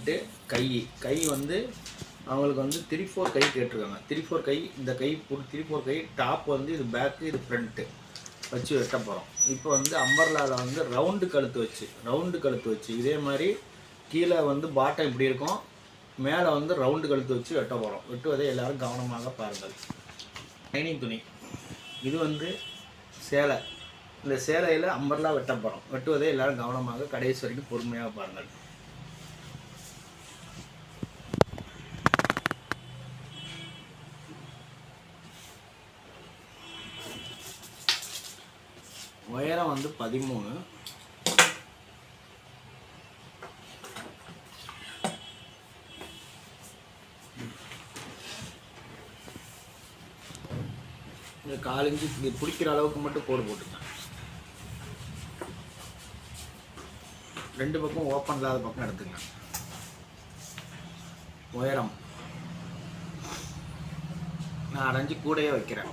Front கை வந்து அவங்களுக்கு வந்து 3/4 கை கேட்டிருக்காங்க. 3/4 கை, இந்த கை 3/4 கை. டாப் வந்து இது பேக்கு, இது ஃப்ரண்ட்டு வச்சு வெட்ட போகிறோம். இப்போ வந்து அம்பர்லாவில் வந்து ரவுண்டு கழுத்து வச்சு இதே மாதிரி கீழே வந்து பாட்டம் இப்படி இருக்கும், மேலே வந்து ரவுண்டு கழுத்து வச்சு வெட்ட போகிறோம். வெட்டுவதை எல்லோரும் கவனமாக பாருங்கள். லைனிங் துணி இது வந்து சேலை. இந்த சேலையில் அம்பர்லா வெட்ட போகிறோம். வெட்டுவதை எல்லோரும் கவனமாக கடைசி வரைக்கும் பொறுமையாக பாருங்கள். உயரம் வந்து 13. இந்த 4 இன்ச்சு பிடிக்கிற அளவுக்கு மட்டும் கோடு போட்டுக்கேன். 2 பக்கம் ஓப்பன் இல்லாத பக்கம் எடுத்துங்க. உயரம் நான் 1 இன்ச்சு கூடயே வைக்கிறேன்.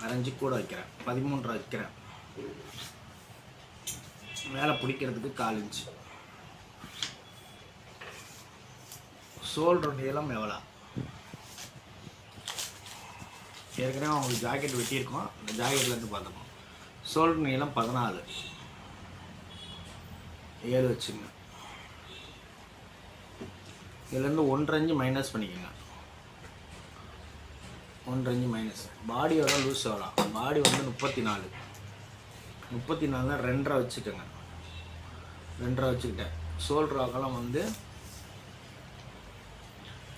அரைஞ்சி கூட வைக்கிறேன். 13 வைக்கிறேன். மேலே பிடிக்கிறதுக்கு 4 இன்ச்சு. ஷோல்டர் நீளம் எவ்வளோ? ஏற்கனவே அவங்களுக்கு ஜாக்கெட் வெட்டியிருக்கோம், அந்த ஜாக்கெட்லேருந்து பார்த்துக்கோம். ஷோல்டர் நீளம் 14. 7 வச்சுங்க. இதுலேருந்து 1.5 இன்ச்சு மைனஸ் பண்ணிக்கோங்க. 1.5 இன்ச்சு மைனஸ். பாடியோட லூஸ் எவ்வளோ? பாடி வந்து 34. 34 2.5 வச்சுக்கோங்க. 2.5 வச்சுக்கிட்டேன். ஷோல்டர் அகலம் வந்து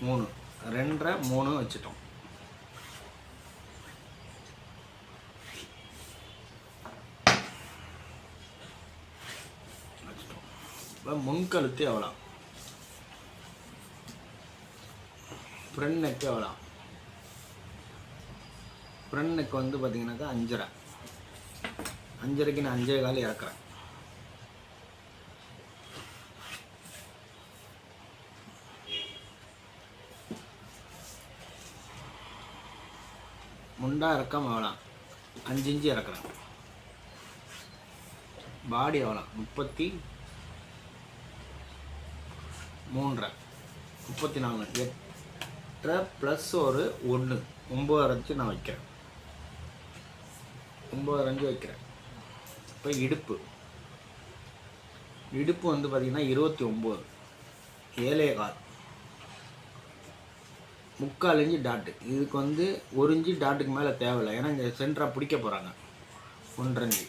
3. 2.5 3 வச்சுட்டோம். இப்போ முன்கழுத்து எவ்வளோ? ஃப்ரண்ட் நெக்கு எவ்வளோ? ஃப்ரண்ட் நெக் வந்து பார்த்தீங்கன்னாக்கா 5.5. 5.5க்கு நான் 5.25 இறக்குறேன். முண்டா இறக்கம் எவ்வளோ? 5 இன்ச்சு இறக்குறேன். பாடி எவ்வளோ? 33. 34. 8 ப்ளஸ் ஒரு 1 9 வச்சு நான் வைக்கிறேன். 9 வைக்கிறேன். இப்போ இடுப்பு வந்து பார்த்திங்கன்னா 29. 7.25. 3/4 இன்ச்சு டாட்டு. இதுக்கு வந்து 1 இன்ச்சு டாட்டுக்கு மேலே தேவையில்லை, ஏன்னா இங்கே சென்டராக பிடிக்க போகிறாங்க. 1.5 இன்ச்சு.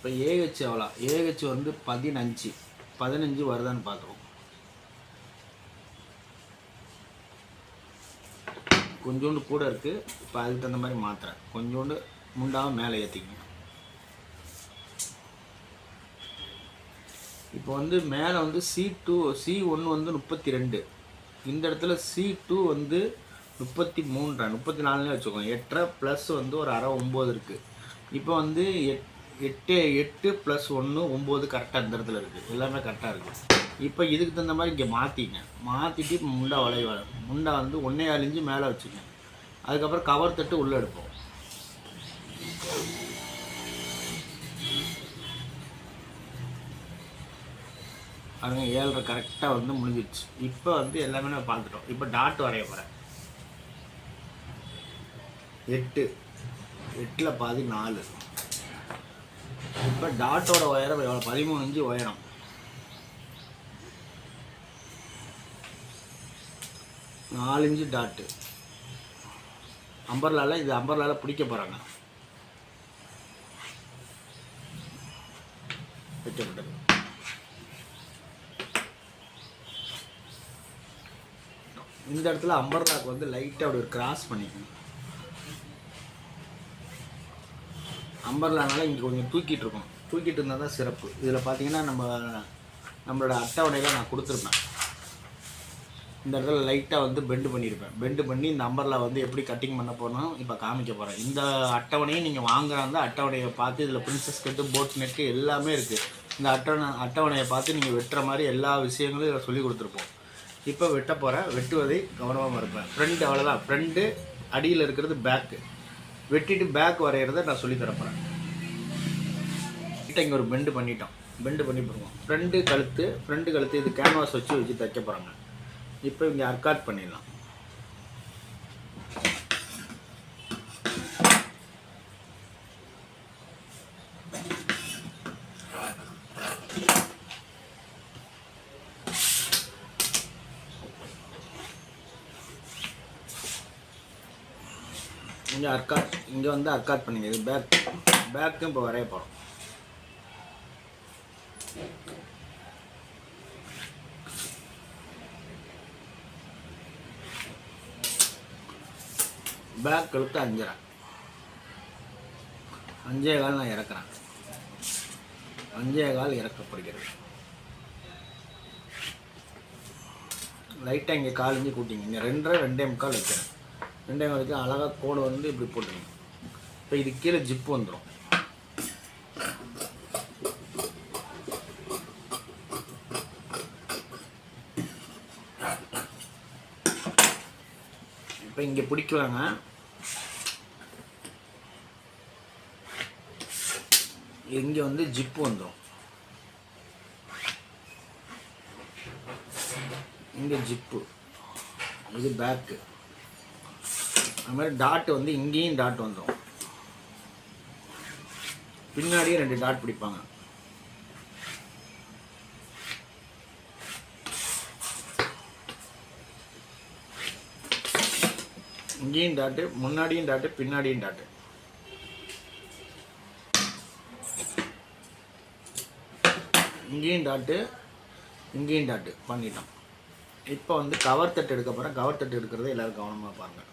இப்போ ஏஹெச் எவ்வளோ? ஏஹெச் வந்து 15 வருதான்னு பார்க்குறோம். கொஞ்சோண்டு கூட இருக்குது. இப்போ அதுக்கு தகுந்த மாதிரி மாற்றுறேன். கொஞ்சோண்டு முண்டாவும் மேலே ஏற்றிக்கங்க. இப்போ வந்து மேலே வந்து C1 வந்து 32. இந்த இடத்துல C2 வந்து 33. 34 வச்சுக்கோங்க. 8 ப்ளஸ் வந்து ஒரு அரை 9 இருக்குது. இப்போ வந்து 8 ப்ளஸ் 1 9 கரெக்டாக இந்த இடத்துல இருக்குது. எல்லாமே கரெக்டாக இருக்குது. இப்போ இதுக்கு தகுந்த மாதிரி இங்கே மாற்றிட்டு முண்டா வளைவாக முண்டா வந்து 1.25 இன்ச்சு மேலே வச்சுக்கோங்க. அதுக்கப்புறம் கவர் தட்டு உள்ளே எடுப்போம். அதுங்க 7.5 கரெக்டாக வந்து முடிஞ்சிடுச்சு. இப்போ வந்து எல்லாமே நான் பார்த்துட்டோம். இப்போ டாட் வரைய போகிறேன். 8 பாதி 4. இப்போ டாட்டோட உயரம் எவ்வளோ? 13 இன்ச்சு உயரம். 4 இன்ச்சு டாட்டு. அம்பர்லால இது அம்பர்லால பிடிக்க போகிறாங்க. வைக்கப்பட்டது. இந்த இடத்துல அம்பர்லாக்கு வந்து லைட்டாக அப்படி ஒரு கிராஸ் பண்ணிக்கணும். அம்பர்லானால இங்கே கொஞ்சம் தூக்கிட்டு இருக்கும். தூக்கிட்டு இருந்தால் தான் சிறப்பு. இதில் பார்த்தீங்கன்னா நம்மளோட அட்டவணையில் நான் கொடுத்துருப்பேன். இந்த இடத்துல லைட்டாக வந்து பெண்டு பண்ணியிருப்பேன். பெண்டு பண்ணி இந்த அம்பர்லா வந்து எப்படி கட்டிங் பண்ண போகிறோம் இப்போ காமிக்க போகிறேன். இந்த அட்டவணையும் நீங்கள் வாங்குறாங்க அட்டவணையை பார்த்து இதில் பிரின்சஸ் கட்டு, போட் நெக்கு எல்லாமே இருக்குது. இந்த அட்டவணையை பார்த்து நீங்கள் வெட்டுற மாதிரி எல்லா விஷயங்களும் இதில் சொல்லி கொடுத்துருப்போம். இப்போ வெட்ட போகிறேன். வெட்டுவதை கவனமாக இருப்பேன். ஃப்ரண்ட் அவ்வளோதான். ஃப்ரண்ட்டு அடியில் இருக்கிறது பேக்கு. வெட்டிட்டு பேக் வரைகிறத நான் சொல்லி தரப்போகிறேன். இங்கே ஒரு பெண்டு பண்ணிட்டோம். பெண்டு பண்ணி போடுவோம். ஃப்ரண்ட்டு கழுத்து இது கேன்வாஸ் வச்சு தைக்க போகிறாங்க. இப்போ இங்கே அர்காட் பண்ணிடலாம். இங்கே வந்து அர்காட் பண்ணிங்க. இது பேக்கும் இப்போ வரைய போகிறோம். பேக் கழுத்து 5.5 5.25 நான் இறக்குறேன். 5.25 இறக்கப்படுகிறது. லைட்டாக இங்கே 1/4 இன்ச்சு கூட்டிங்க. இங்கே 2.5 2.25 வைக்கிறேன். 2.25 வரைக்கும் அழகாக கோடு வந்து இப்படி போட்டுருங்க. இப்போ இது கீழே ஜிப்பு வந்துடும். இப்போ இங்கே பிடிக்கலாங்க. இங்கே வந்து ஜிப்பு வந்துடும். இங்கே ஜிப்பு, இது பேக்கு. அது மாதிரி டாட் வந்து இங்கேயும் டாட் வந்துடும். பின்னாடியே 2 டாட் பிடிப்பாங்க. இங்கேயும் டாட்டு, முன்னாடியும் டாட்டு, பின்னாடியும் டாட்டு. இங்கேயும் டாட்டு, இங்கேயும் டாட்டு பண்ணிட்டோம். இப்போ வந்து கவர் தட்டு எடுக்க போகிறேன். கவர் தட்டு எடுக்கிறத எல்லோரும் கவனமாக பாருங்கள்.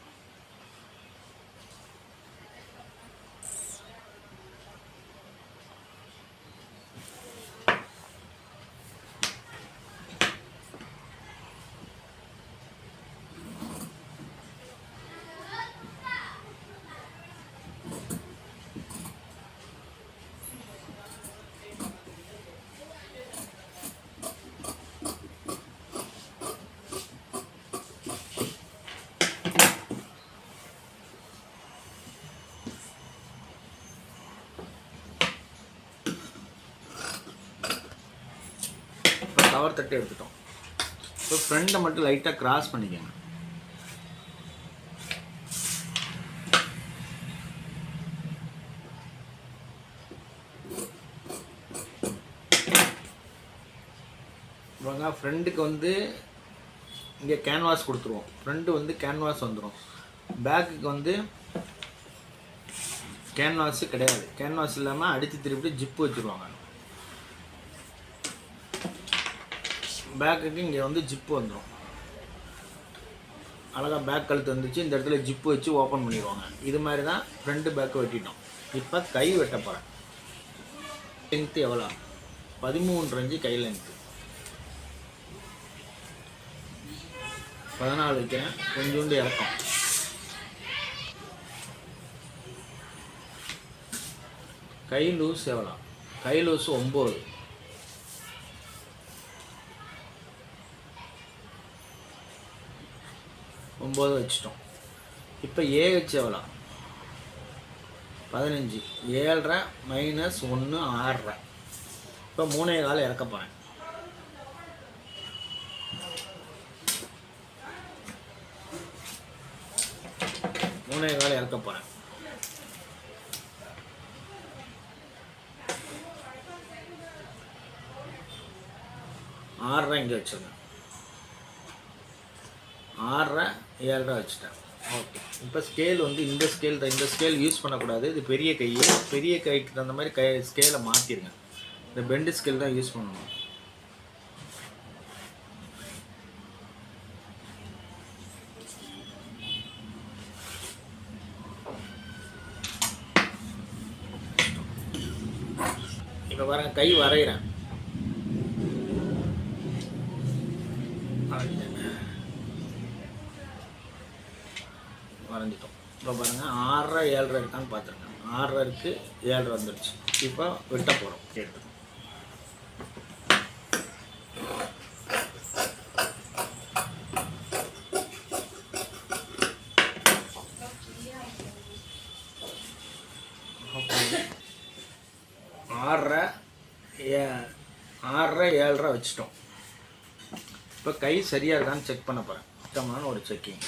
கவர் தட்டு எடுத்துட்டோம். இப்போ ஃப்ரண்ட்டை மட்டும் லைட்டாக கிராஸ் பண்ணிக்கோங்க. ஃப்ரண்ட்டுக்கு வந்து இங்கே கேன்வாஸ் கொடுத்துருவோம். ஃப்ரண்ட்டு வந்து கேன்வாஸ் வந்துடும். பேக்குக்கு வந்து கேன்வாஸு கிடையாது. கேன்வாஸ் இல்லாமல் அடித்து திருப்பி ஜிப்பு வச்சுருவாங்க. பேக்குக்கு இங்கே வந்து ஜிப்பு வந்துடும். அழகாக பேக் கழுத்து வந்துச்சு. இந்த இடத்துல ஜிப்பு வச்சு ஓப்பன் பண்ணிடுவாங்க. இது மாதிரி தான் ஃப்ரண்ட்டு பேக்கு வெட்டிட்டோம். இப்போ கை வெட்ட போகிறேன். லென்த்து எவ்வளோ? 13 இன்ச்சு கை லென்த்து. 14 வைக்கிறேன். கொஞ்சோண்டு இறக்கம். கை லூஸ் எவ்வளோ? கை லூஸ் 9. 9 வச்சிட்டோம். இப்போ ஏஹெச் எவ்வளோ? 15. 7.5 - 1 6.5. இப்போ 3.25 இறக்க போகிறேன். 3.25 இறக்க போகிறேன். 6.5 இங்கே வச்சுருங்க. 6.5 7.5 வச்சுட்டேன். ஓகே. இப்போ ஸ்கேல் வந்து இந்த ஸ்கேல் தான். இந்த ஸ்கேல் யூஸ் பண்ணக்கூடாது. இது பெரிய கை. பெரிய கைக்கு தகுந்த மாதிரி ஸ்கேலை மாற்றிடுங்க. இந்த பெண்டு ஸ்கேல் தான் யூஸ் பண்ணணும். இப்போ இப்போ பாருங்க கை வரைகிறேன். வரைஞ்சிட்டோம். இப்போ பாருங்கள் 6.5 7.5 இருக்கான்னு பார்த்துருங்க. 6.5 இருக்குது, 7.5 வந்துடுச்சு. இப்போ வெட்ட போகிறோம். எடுத்து ஆறரை 7.5 வச்சுட்டோம். இப்போ கை சரியாக இருக்கான்னு செக் பண்ண போகிறேன். சுத்தமான ஒரு செக்கிங்.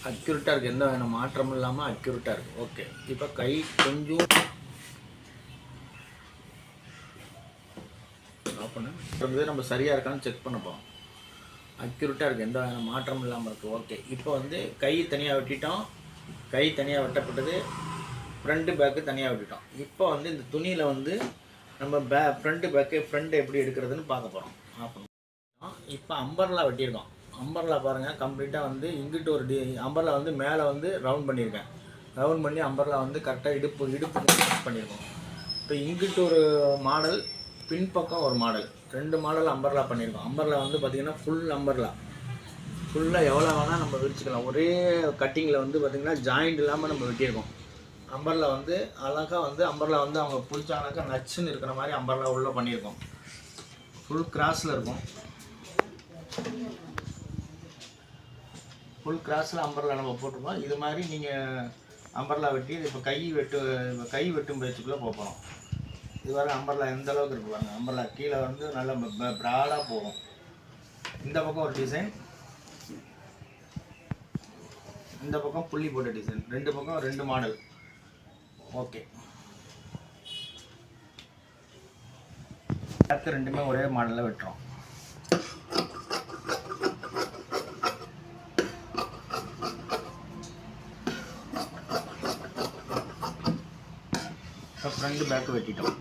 அக்யூரேட்டாக இருக்குது, எந்த வேணும் மாற்றமும் இல்லாமல் அக்யூரேட்டாக இருக்குது. ஓகே, இப்போ கை கொஞ்சம் நம்ம சரியாக இருக்கான்னு செக் பண்ண போகிறோம். அக்யூரேட்டாக இருக்குது, எந்த வேணும் மாற்றமும் இல்லாமல் இருக்குது. ஓகே, இப்போ வந்து கை தனியாக வெட்டிட்டோம். கை தனியாக வெட்டப்பட்டது, ஃப்ரண்ட்டு பேக்கு தனியாக வெட்டிட்டோம். இப்போ வந்து இந்த துணியில் வந்து நம்ம ஃப்ரண்ட் எப்படி எடுக்கிறதுன்னு பார்க்க போகிறோம். இப்போ அம்பர்லா வெட்டியிருக்கோம். அம்பர்லா பாருங்கள், கம்ப்ளீட்டாக வந்து இங்கிட்டு ஒரு அம்பர்லா வந்து மேலே வந்து ரவுண்ட் பண்ணியிருக்கேன். ரவுண்ட் பண்ணி அம்பர்லா வந்து கரெக்டாக இடுப்பு பண்ணியிருக்கோம். இப்போ இங்கிட்டு ஒரு மாடல், பின்பக்கம் ஒரு மாடல், 2 மாடல் அம்பர்லா பண்ணியிருக்கோம். அம்பர்லா வந்து பார்த்திங்கன்னா ஃபுல் அம்பர்லா, ஃபுல்லாக எவ்வளோ வேணால் நம்ம விரிச்சிக்கலாம். ஒரே கட்டிங்கில் வந்து பார்த்திங்கன்னா ஜாயிண்ட் இல்லாமல் நம்ம வெட்டியிருக்கோம். அம்பர்லா வந்து அழகாக வந்து அம்பர்லா வந்து அவங்க பிடிச்சாங்கனாக்கா நச்சுன்னு இருக்கிற மாதிரி அம்பர்லா உள்ளே பண்ணியிருக்கோம். ஃபுல் கிராஸில் இருக்கும். ஃபுல் கிராஸில் அம்பர்லா நம்ம போட்டிருக்கோம். இது மாதிரி நீங்கள் அம்பர்லா வெட்டி இப்போ கை வெட்டும் பயிற்சிக்குள்ளே போகிறோம். இது வரை அம்பர்லா எந்த அளவுக்கு இருக்கு பாருங்கள். அம்பர்லா கீழே வந்து நல்லா ப்ராடாக போகும். இந்த பக்கம் ஒரு டிசைன், இந்த பக்கம் புள்ளி போட்ட டிசைன், 2 பக்கம் 2 மாடல். ஓகே, அடுத்து 2மே ஒரே மாடலில் வெட்டுறோம். இப்போ ஃப்ரண்ட் பேக்கு வெட்டிட்டோம்.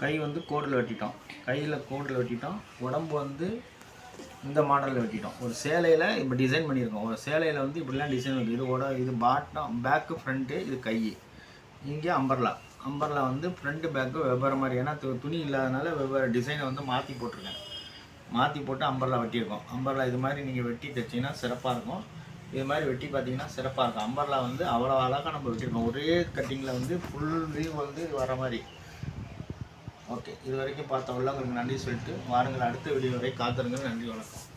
கை வந்து கோடில் வெட்டிட்டோம். கோடில் வெட்டிட்டோம். உடம்பு வந்து இந்த மாடலில் வெட்டிட்டோம். ஒரு சேலையில் இப்போ டிசைன் பண்ணியிருக்கோம். ஒரு சேலையில் வந்து இப்படிலாம் டிசைன் இருக்குது. இது பாட்டம், பேக்கு, ஃப்ரண்ட்டு, இது கை. இங்கே அம்பர்லா வந்து ஃப்ரண்ட்டு பேக்கு வெவ்வேறு மாதிரி, ஏன்னா துணி இல்லாதனால வெவ்வேறு டிசைனை வந்து மாற்றி போட்டிருக்கேன். மாற்றி போட்டு அம்பர்லா வெட்டியிருக்கோம். அம்பர்லா இது மாதிரி நீங்கள் வெட்டி தைச்சிங்கன்னா சிறப்பாக இருக்கும். இது மாதிரி வெட்டி பார்த்தீங்கன்னா சிறப்பாக இருக்கும். அம்பர்லா வந்து அவ்வளோ அழகாக நம்ம வெட்டியிருக்கோம். ஒரே கட்டிங்கில் வந்து ஃபுல் வியூ வந்து வர மாதிரி. ஓகே, இது வரைக்கும் பார்த்த உள்ளவங்களுக்கு நன்றி சொல்லிட்டு வாருங்கள், அடுத்த வீடியோ வரை காத்திருங்கள். நன்றி, வணக்கம்.